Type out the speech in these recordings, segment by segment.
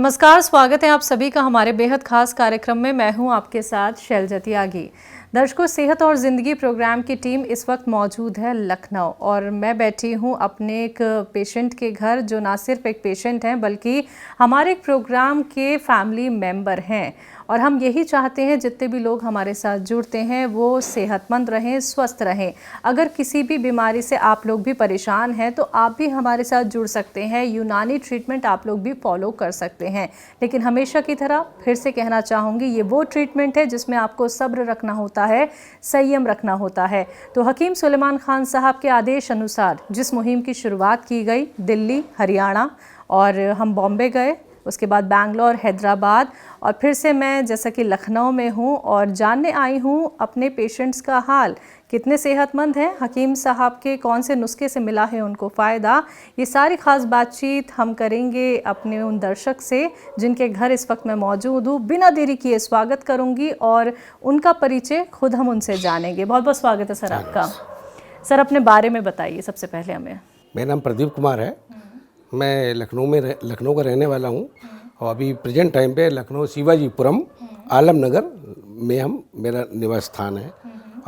नमस्कार, स्वागत है आप सभी का हमारे बेहद खास कार्यक्रम में। मैं हूं आपके साथ शैलजा त्यागी। दर्शकों, सेहत और ज़िंदगी प्रोग्राम की टीम इस वक्त मौजूद है लखनऊ और मैं बैठी हूं अपने एक पेशेंट के घर, जो ना सिर्फ एक पेशेंट हैं बल्कि हमारे प्रोग्राम के फैमिली मेंबर हैं। और हम यही चाहते हैं जितने भी लोग हमारे साथ जुड़ते हैं वो सेहतमंद रहें, स्वस्थ रहें। अगर किसी भी बीमारी से आप लोग भी परेशान हैं तो आप भी हमारे साथ जुड़ सकते हैं। यूनानी ट्रीटमेंट आप लोग भी फॉलो कर सकते हैं। लेकिन हमेशा की तरह फिर से कहना चाहूँगी, ये वो ट्रीटमेंट है जिसमें आपको सब्र रखना होता है, संयम रखना होता है। तो हकीम सुलेमान खान साहब के आदेश अनुसार जिस मुहिम की शुरुआत की गई, दिल्ली, हरियाणा और हम बॉम्बे गए, उसके बाद बैंगलोर, हैदराबाद और फिर से मैं जैसा कि लखनऊ में हूँ और जानने आई हूँ अपने पेशेंट्स का हाल, कितने सेहतमंद हैं, हकीम साहब के कौन से नुस्खे से मिला है उनको फ़ायदा। ये सारी ख़ास बातचीत हम करेंगे अपने उन दर्शक से जिनके घर इस वक्त मैं मौजूद हूँ। बिना देरी किए स्वागत करूँगी और उनका परिचय खुद हम उनसे जानेंगे। बहुत बहुत स्वागत है सर आपका। सर, अपने बारे में बताइए सबसे पहले हमें। मेरा नाम प्रदीप कुमार है। मैं लखनऊ का रहने वाला हूँ और अभी प्रेजेंट टाइम पे लखनऊ शिवाजीपुरम आलमनगर में मेरा निवास स्थान है।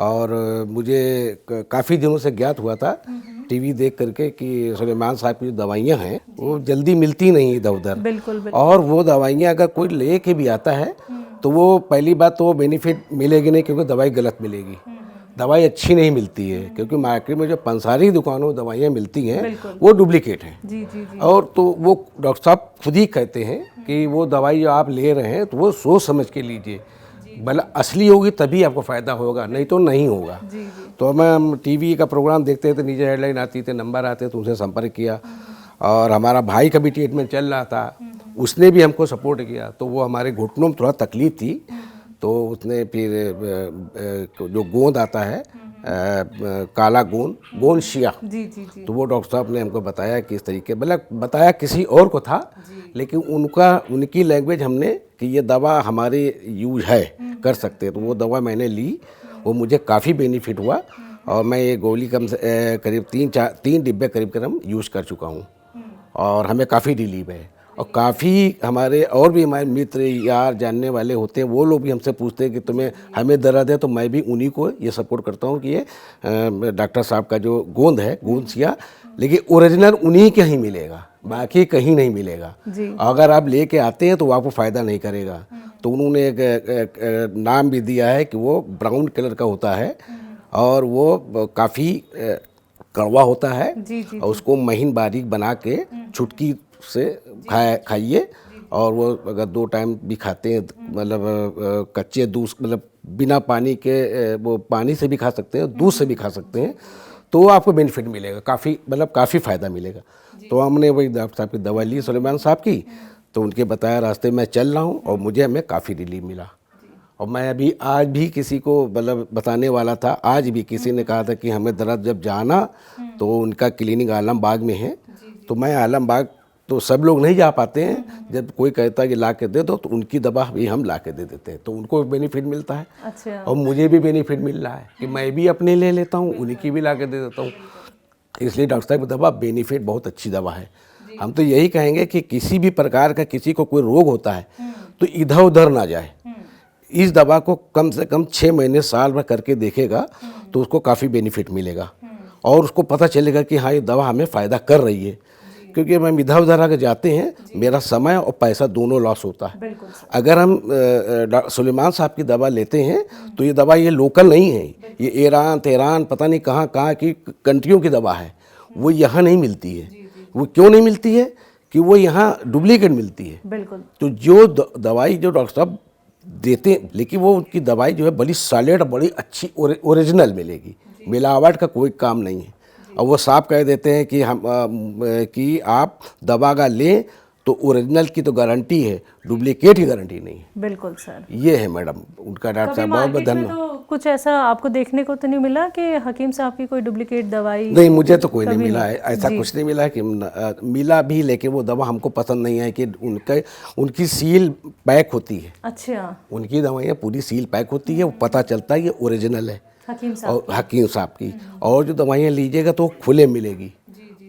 और मुझे काफ़ी दिनों से ज्ञात हुआ था टीवी देख करके कि सुलेमान साहब की जो दवाइयाँ हैं वो जल्दी मिलती नहीं इधर उधर। बिल्कुल। और वो दवाइयाँ अगर कोई ले के भी आता है तो वो पहली बात तो वो बेनिफिट मिलेगी नहीं, क्योंकि दवाई गलत मिलेगी, दवाई अच्छी नहीं मिलती है। क्योंकि मार्केट में जो पंसारी दुकानों में दवाइयाँ मिलती हैं वो डुप्लीकेट हैं। जी। और तो वो डॉक्टर साहब खुद ही कहते हैं कि वो दवाई जो आप ले रहे हैं तो वो सोच समझ के लीजिए, भला असली होगी तभी आपको फ़ायदा होगा, नहीं तो नहीं होगा। तो मैं टीवी का प्रोग्राम देखते थे, नीचे हेडलाइन आती थी, नंबर आते तो उनसे संपर्क किया। और हमारा भाई का भी ट्रीटमेंट चल रहा था, उसने भी हमको सपोर्ट किया। तो वो हमारे घुटनों में थोड़ा तकलीफ थी, तो उसने फिर जो गोंद आता है काला गोंद शिया, जी। तो वो डॉक्टर साहब ने हमको बताया कि इस तरीके, मतलब बताया किसी और को था, लेकिन उनकी लैंग्वेज हमने कि ये दवा हमारे यूज है, कर सकते हैं। तो वो दवा मैंने ली, वो मुझे काफ़ी बेनिफिट हुआ और मैं ये गोली करीब 3 डिब्बे करीब हम यूज़ कर चुका हूँ और हमें काफ़ी रिलीफ है। और काफ़ी हमारे मित्र यार जानने वाले होते हैं, वो लोग भी हमसे पूछते हैं कि तुम्हें हमें दर्द है, तो मैं भी उन्हीं को ये सपोर्ट करता हूँ कि ये डॉक्टर साहब का जो गोंद है, गोंद सिया, लेकिन ओरिजिनल उन्हीं के ही मिलेगा, बाकी कहीं नहीं मिलेगा। अगर आप लेके आते हैं तो वो आपको फ़ायदा नहीं करेगा। तो उन्होंने एक नाम भी दिया है कि वो ब्राउन कलर का होता है और वो काफ़ी कड़वा होता है। और उसको महीन बारीक बना के छुटकी से खाइए। और वो अगर 2 टाइम भी खाते हैं, मतलब कच्चे दूध, मतलब बिना पानी के, वो पानी से भी खा सकते हैं, दूध से भी खा सकते हैं, तो आपको बेनिफिट मिलेगा, काफ़ी फ़ायदा मिलेगा। तो हमने वही डॉक्टर साहब की दवा ली, सुलेमान साहब की, तो उनके बताया रास्ते में चल रहा हूँ और हमें काफ़ी रिलीफ मिला। और मैं अभी आज भी किसी को मतलब बताने वाला था, आज भी किसी ने कहा था कि हमें दर्द जब जाना तो उनका क्लिनिक आलमबाग में है। तो मैं आलमबाग तो सब लोग नहीं जा पाते हैं, जब कोई कहता है कि ला के दे दो तो उनकी दवा भी हम ला के दे देते हैं, तो उनको बेनिफिट मिलता है। अच्छा। और मुझे भी बेनिफिट मिल रहा है कि मैं भी अपने ले लेता हूँ, उन्हीं की भी ला के दे देता हूँ। इसलिए डॉक्टर साहब की दवा बेनिफिट बहुत अच्छी दवा है। हम तो यही कहेंगे कि किसी भी प्रकार का किसी को कोई रोग होता है तो इधर उधर ना जाए, इस दवा को कम से कम 6 महीने साल में करके देखेगा तो उसको काफ़ी बेनिफिट मिलेगा और उसको पता चलेगा कि हाँ, ये दवा हमें फ़ायदा कर रही है। क्योंकि हम इधर उधर आकर जाते हैं, मेरा समय और पैसा दोनों लॉस होता है। अगर हम सुलेमान साहब की दवा लेते हैं तो ये दवा ये लोकल नहीं है, ये ईरान तेरान पता नहीं कहाँ कहाँ की कंट्रियों की दवा है, वो यहाँ नहीं मिलती है। वो क्यों नहीं मिलती है? कि वो यहाँ डुप्लीकेट मिलती है। तो जो दवाई जो डॉक्टर साहब देते हैं, लेकिन वो उनकी दवाई जो है बड़ी सॉलिड, बड़ी अच्छी ओरिजिनल मिलेगी, मिलावट का कोई काम नहीं है। और वो साफ कह देते हैं कि आप दवा का लें तो ओरिजिनल की तो गारंटी है, डुप्लीकेट की गारंटी नहीं है। बिल्कुल सर, ये है मैडम उनका। डॉक्टर साहब बहुत बहुत धन्यवाद। तो कुछ ऐसा आपको देखने को तो नहीं मिला कि हकीम साहब की कोई डुप्लीकेट दवाई? नहीं, मुझे तो कोई नहीं मिला है, ऐसा कुछ नहीं मिला है कि मिला भी, लेकिन वो दवा हमको पसंद नहीं है कि उनकी सील पैक होती है। अच्छा। उनकी दवाइयाँ पूरी सील पैक होती है, वो पता चलता है ये ओरिजिनल है हकीम साहब की। और जो दवाइयाँ लीजिएगा तो खुले मिलेगी,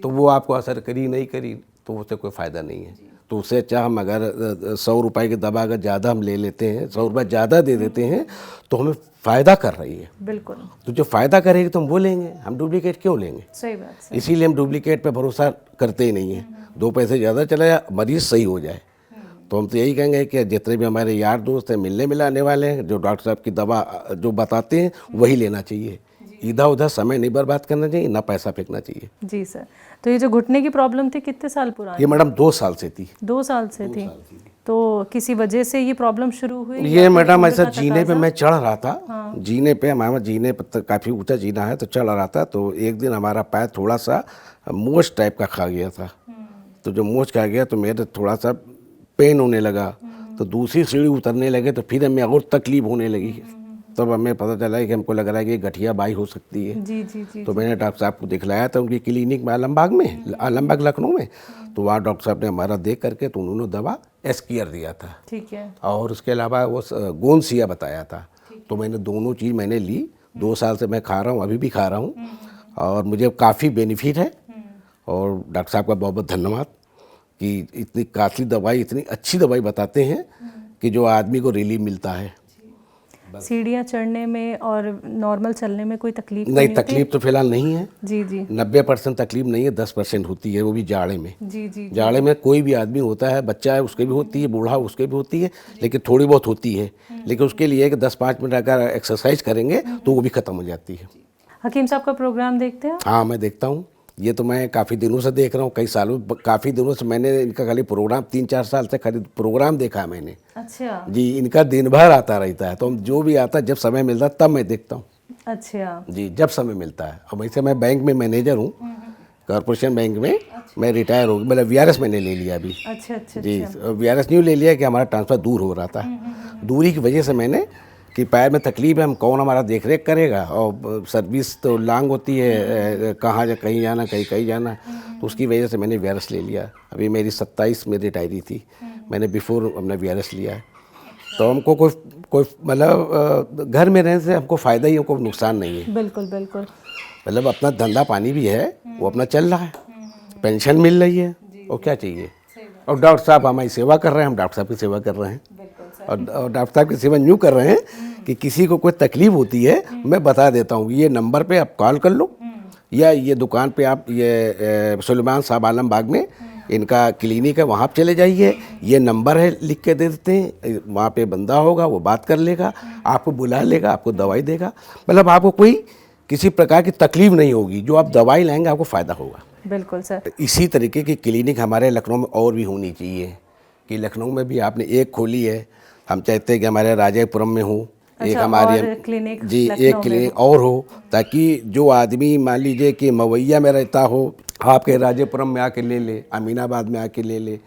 तो वो आपको असर करी नहीं करी तो उससे कोई फ़ायदा नहीं है। तो उससे अच्छा हम अगर 100 रुपए की दवा अगर ज़्यादा हम ले लेते हैं, 100 रुपये ज़्यादा दे देते हैं तो हमें फ़ायदा कर रही है। बिल्कुल। तो जो फ़ायदा करेगी तो हम वो लेंगे, हम डुप्लीकेट क्यों लेंगे? सही बात है। इसीलिए हम डुप्लीकेट पे भरोसा करते ही नहीं हैं। 2 पैसे ज़्यादा चला जाए, मरीज़ सही हो जाए। तो हम तो यही कहेंगे कि जितने भी हमारे यार दोस्त हैं, मिलने मिलाने वाले हैं, जो डॉक्टर साहब की दवा जो बताते हैं वही लेना चाहिए। इधर उधर समय नहीं बर्बाद करना चाहिए, ना पैसा फेंकना चाहिए। जी सर। तो ये जो घुटने की प्रॉब्लम थी कितने साल पुरानी? ये मैडम 2 साल से थी। 2 साल से थी। तो किसी वजह से ये प्रॉब्लम शुरू हुई? ये मैडम ऐसा जीने पे मैं चढ़ रहा था। जीने पे हमारा जीने पे काफ़ी ऊंचा जीना है, तो चढ़ रहा था। तो एक दिन हमारा पैर थोड़ा सा मोच टाइप का खा गया था। तो जो मोच खा गया तो मेरे थोड़ा सा पेन होने लगा। तो दूसरी सीढ़ी उतरने लगे तो फिर हमें और तकलीफ होने लगी। तब हमें पता चला है कि हमको लग रहा है कि गठिया बाई हो सकती है। जी जी जी। तो मैंने डॉक्टर साहब को दिखलाया था उनकी क्लिनिक में, आलमबाग लखनऊ में। तो वहाँ डॉक्टर साहब ने हमारा देख करके तो उन्होंने दवा एस्कियर दिया था। ठीक है। और उसके अलावा वो गोंसिया बताया था। तो मैंने दोनों चीज़ मैंने ली। 2 साल से मैं खा रहा हूँ, अभी भी खा रहा हूँ, और मुझे काफ़ी बेनिफिट है। और डॉक्टर साहब का बहुत बहुत धन्यवाद कि इतनी काफ़ी दवाई, इतनी अच्छी दवाई बताते हैं कि जो आदमी को रिलीफ मिलता है। सीढ़ियाँ चढ़ने में और नॉर्मल चलने में कोई तकलीफ नहीं, तकलीफ तो फिलहाल नहीं है। जी जी। 90% तकलीफ नहीं है, 10% होती है, वो भी जाड़े में। जी जी। जाड़े में कोई भी आदमी होता है, बच्चा है उसके भी होती है, बूढ़ा उसके भी होती है, लेकिन थोड़ी बहुत होती है। लेकिन उसके लिए कि 10-5 मिनट अगर एक्सरसाइज करेंगे तो वो भी ख़त्म हो जाती है। हकीम साहब का प्रोग्राम देखते हैं? हाँ, मैं देखता हूँ। ये तो मैं काफ़ी दिनों से देख रहा हूँ, कई सालों, काफ़ी दिनों से मैंने इनका खाली प्रोग्राम 3-4 साल से खाली प्रोग्राम देखा है मैंने। अच्छा जी, इनका दिन भर आता रहता है। तो हम जो भी आता है, जब समय मिलता है तब मैं देखता हूँ। अच्छा जी, जब समय मिलता है। और वैसे मैं बैंक में मैनेजर हूँ, कॉर्पोरेशन बैंक में। मैं रिटायर हो गया, मतलब VRS मैंने ले लिया अभी। अच्छा अच्छा। जी, VRS न्यू ले लिया कि हमारा ट्रांसफ़र दूर हो रहा था। दूरी की वजह से मैंने कि पैर में तकलीफ है, हम कौन हमारा देख रेख करेगा, और सर्विस तो लांग होती है, कहाँ जा कहीं जाना, कहीं जाना। तो उसकी वजह से मैंने VRS ले लिया। अभी मेरी 27 में रिटायरी थी, मैंने बिफोर अपना VRS लिया है। तो हमको कोई मतलब घर में रहने से हमको फ़ायदा ही है, कोई नुकसान नहीं है। बिल्कुल बिल्कुल। मतलब अपना धंधा पानी भी है, वो अपना चल रहा है, पेंशन मिल रही है, और क्या चाहिए। और डॉक्टर साहब हमारी सेवा कर रहे हैं, हम डॉक्टर साहब की सेवा कर रहे हैं। और डॉक्टर साहब की सेवा यूँ कर रहे हैं कि किसी को कोई तकलीफ होती है, मैं बता देता हूँ, ये नंबर पे आप कॉल कर लो, या ये दुकान पे आप, ये सुलेमान साहब आलमबाग में इनका क्लिनिक है, वहाँ आप चले जाइए। ये नंबर है, लिख के दे देते हैं, वहाँ पे बंदा होगा, वो बात कर लेगा, आपको बुला लेगा, आपको दवाई देगा। मतलब आपको कोई किसी प्रकार की तकलीफ नहीं होगी, जो आप दवाई लाएंगे आपको फ़ायदा होगा। बिल्कुल सर। इसी तरीके की क्लिनिक हमारे लखनऊ में और भी होनी चाहिए, कि लखनऊ में भी आपने एक खोली है, हम चाहते हैं कि हमारे राजापुरम में हो एक हमारी क्लिनिक। जी, एक क्लिनिक और हो, ताकि जो आदमी मान लीजिए कि मवैया में रहता हो, आपके राजापुरम में आके ले ले, अमीनाबाद में आके ले ले,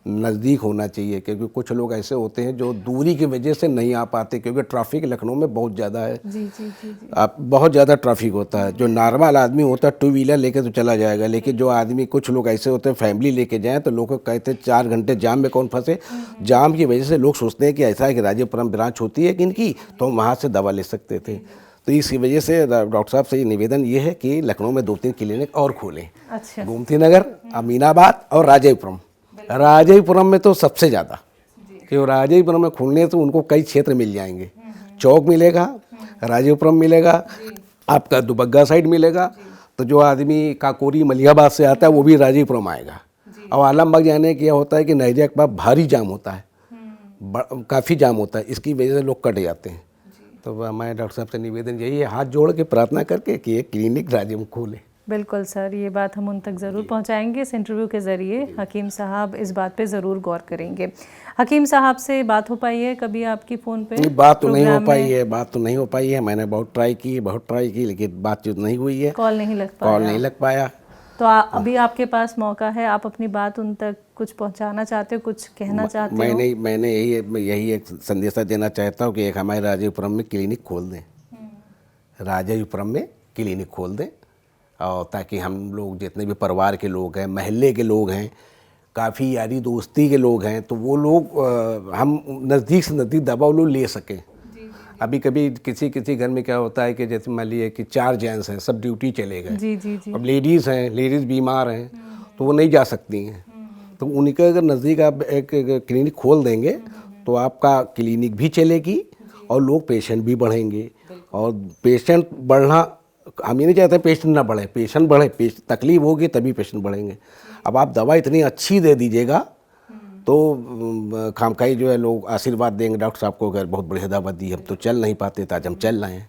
नज़दीक होना चाहिए। क्योंकि कुछ लोग ऐसे होते हैं जो दूरी की वजह से नहीं आ पाते, क्योंकि ट्रैफिक लखनऊ में बहुत ज़्यादा है। जी जी जी जी। आप बहुत ज़्यादा ट्रैफिक होता है। जो नॉर्मल आदमी होता है 2 व्हीलर लेके तो चला जाएगा, लेकिन जो आदमी, कुछ लोग ऐसे होते हैं फैमिली लेके जाएं तो लोग कहते हैं 4 घंटे जाम में कौन फंसे। जाम की वजह से लोग सोचते हैं कि ऐसा है कि राजापुरम ब्रांच होती है कि इनकी, तो हम वहाँ से दवा ले सकते थे। तो इसी वजह से डॉक्टर साहब से ये निवेदन ये है कि लखनऊ में 2-3 क्लिनिक और खोलें। अच्छा। गोमती नगर, अमीनाबाद और राजापुरम। राजापुरम में तो सबसे ज़्यादा, कि राजापुरम में खुलने तो उनको कई क्षेत्र मिल जाएंगे। चौक मिलेगा, राजापुरम मिलेगा, आपका दुबग्गा साइड मिलेगा। तो जो आदमी काकोरी मलिहाबाद से आता है वो भी राजापुरम आएगा। और आलमबाग जाने क्या होता है कि नैरिया के पास भारी जाम होता है, काफ़ी जाम होता है, इसकी वजह से लोग कट जाते हैं। तो हमारे डॉक्टर साहब से निवेदन यही है, हाथ जोड़ के प्रार्थना करके कि एक क्लिनिक राजेपुरम खोले। बिल्कुल सर, ये बात हम उन तक ज़रूर पहुंचाएंगे। इस इंटरव्यू के ज़रिए हकीम साहब इस बात पे ज़रूर गौर करेंगे। हकीम साहब से बात हो पाई है कभी आपकी फ़ोन पे? बात तो नहीं हो पाई है, बात तो नहीं हो पाई है। मैंने बहुत ट्राई की, लेकिन बातचीत नहीं हुई है, कॉल नहीं लग पाया। तो अभी आपके पास मौका है, आप अपनी बात उन तक कुछ पहुंचाना चाहते हो, कुछ कहना चाहते हो? मैंने यही एक संदेशा देना चाहता हूँ कि एक हमारे राजापुरम में क्लिनिक खोल दें, राजापुरम में क्लिनिक खोल दें, और ताकि हम लोग जितने भी परिवार के लोग हैं, महल्ले के लोग हैं, काफ़ी यारी दोस्ती के लोग हैं, तो वो लोग हम नज़दीक से नज़दीक दवा लोग ले सकें। अभी कभी किसी घर में क्या होता है कि जैसे मान लीजिए कि 4 जेंट्स हैं, सब ड्यूटी चले गए। जी जी जी। अब लेडीज़ हैं, लेडीज़ बीमार हैं, तो वो नहीं जा सकती हैं। तो उनके अगर नज़दीक आप एक क्लिनिक खोल देंगे तो आपका क्लिनिक भी चलेगी और लोग पेशेंट भी बढ़ेंगे। और पेशेंट बढ़ना, हम ये नहीं चाहते पेशेंट ना बढ़े, पेशेंट बढ़े, तकलीफ होगी तभी पेशेंट बढ़ेंगे। अब आप दवा इतनी अच्छी दे दीजिएगा तो खामखाई जो है लोग आशीर्वाद देंगे डॉक्टर साहब को, अगर बहुत बढ़िया दवा दी, हम तो चल नहीं पाते तो आज हम चल रहे हैं।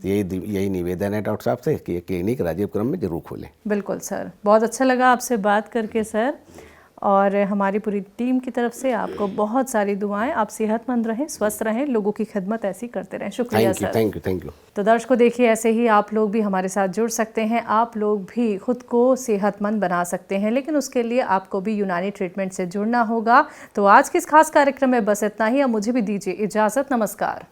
तो यही निवेदन है डॉक्टर साहब से कि ये क्लिनिक राजीव क्रम में जरूर खोलें। बिल्कुल सर, बहुत अच्छा लगा आपसे बात करके सर, और हमारी पूरी टीम की तरफ से आपको बहुत सारी दुआएं। आप सेहतमंद रहें, स्वस्थ रहें, लोगों की खिदमत ऐसी करते रहें। शुक्रिया सर। Thank you. तो दर्शकों देखिए, ऐसे ही आप लोग भी हमारे साथ जुड़ सकते हैं। आप लोग भी खुद को सेहतमंद बना सकते हैं, लेकिन उसके लिए आपको भी यूनानी ट्रीटमेंट से जुड़ना होगा। तो आज के इस खास कार्यक्रम में बस इतना ही। अब मुझे भी दीजिए इजाज़त। नमस्कार।